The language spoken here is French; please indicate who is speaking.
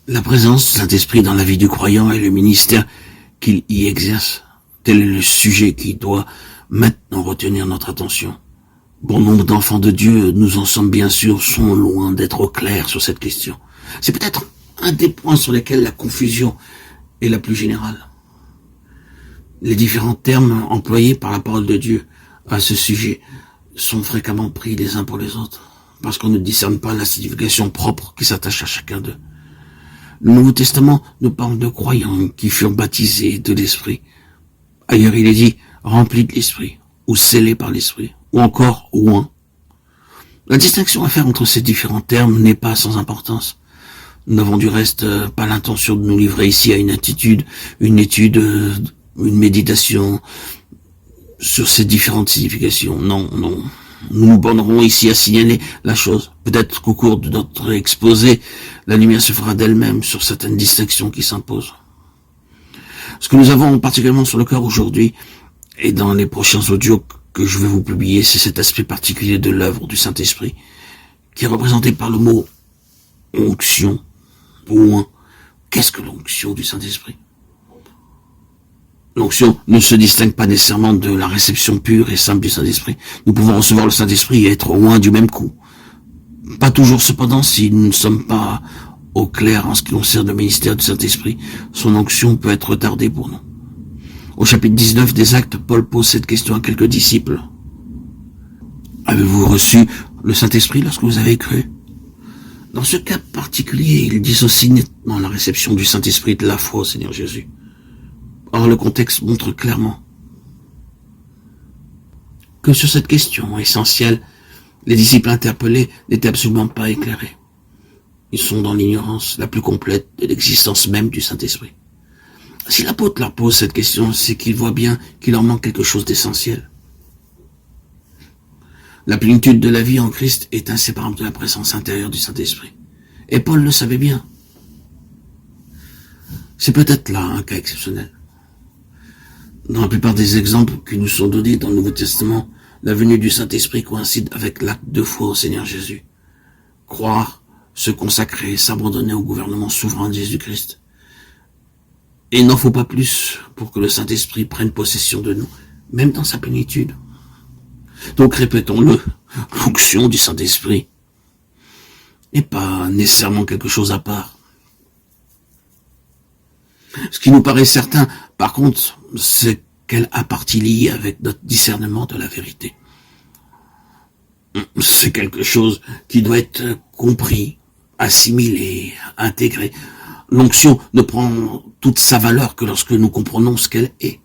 Speaker 1: La présence du Saint-Esprit dans la vie du croyant et le ministère qu'il y exerce, tel est le sujet qui doit maintenant retenir notre attention. Bon nombre d'enfants de Dieu, nous en sommes bien sûrs, sont loin d'être au clair sur cette question. C'est peut-être un des points sur lesquels la confusion est la plus générale. Les différents termes employés par la parole de Dieu à ce sujet sont fréquemment pris les uns pour les autres, parce qu'on ne discerne pas la signification propre qui s'attache à chacun d'eux. Le Nouveau Testament nous parle de croyants qui furent baptisés de l'Esprit. Ailleurs, il est dit « remplis de l'Esprit » ou « scellés par l'Esprit » ou encore « oints ». La distinction à faire entre ces différents termes n'est pas sans importance. Nous n'avons du reste pas l'intention de nous livrer ici à une étude, une méditation sur ces différentes significations. Non. Nous nous bornerons ici à signaler la chose. Peut-être qu'au cours de notre exposé, la lumière se fera d'elle-même sur certaines distinctions qui s'imposent. Ce que nous avons particulièrement sur le cœur aujourd'hui et dans les prochains audios que je vais vous publier, c'est cet aspect particulier de l'œuvre du Saint-Esprit qui est représenté par le mot onction ou un. Qu'est-ce que l'onction du Saint-Esprit? L'onction ne se distingue pas nécessairement de la réception pure et simple du Saint-Esprit. Nous pouvons recevoir le Saint-Esprit et être loin du même coup. Pas toujours cependant si nous ne sommes pas au clair en ce qui concerne le ministère du Saint-Esprit. Son onction peut être retardée pour nous. Au chapitre 19 des Actes, Paul pose cette question à quelques disciples. Avez-vous reçu le Saint-Esprit lorsque vous avez cru? Dans ce cas particulier, il dissocie nettement la réception du Saint-Esprit de la foi au Seigneur Jésus. Or, le contexte montre clairement que sur cette question essentielle, les disciples interpellés n'étaient absolument pas éclairés. Ils sont dans l'ignorance la plus complète de l'existence même du Saint-Esprit. Si l'apôtre leur pose cette question, c'est qu'il voit bien qu'il leur manque quelque chose d'essentiel. La plénitude de la vie en Christ est inséparable de la présence intérieure du Saint-Esprit. Et Paul le savait bien. C'est peut-être là un cas exceptionnel. Dans la plupart des exemples qui nous sont donnés dans le Nouveau Testament, la venue du Saint-Esprit coïncide avec l'acte de foi au Seigneur Jésus. Croire, se consacrer, s'abandonner au gouvernement souverain de Jésus-Christ. Et il n'en faut pas plus pour que le Saint-Esprit prenne possession de nous, même dans sa plénitude. Donc répétons-le, l'onction du Saint-Esprit n'est pas nécessairement quelque chose à part. Ce qui nous paraît certain, par contre, c'est qu'elle a partie liée avec notre discernement de la vérité. C'est quelque chose qui doit être compris, assimilé, intégré. L'onction ne prend toute sa valeur que lorsque nous comprenons ce qu'elle est.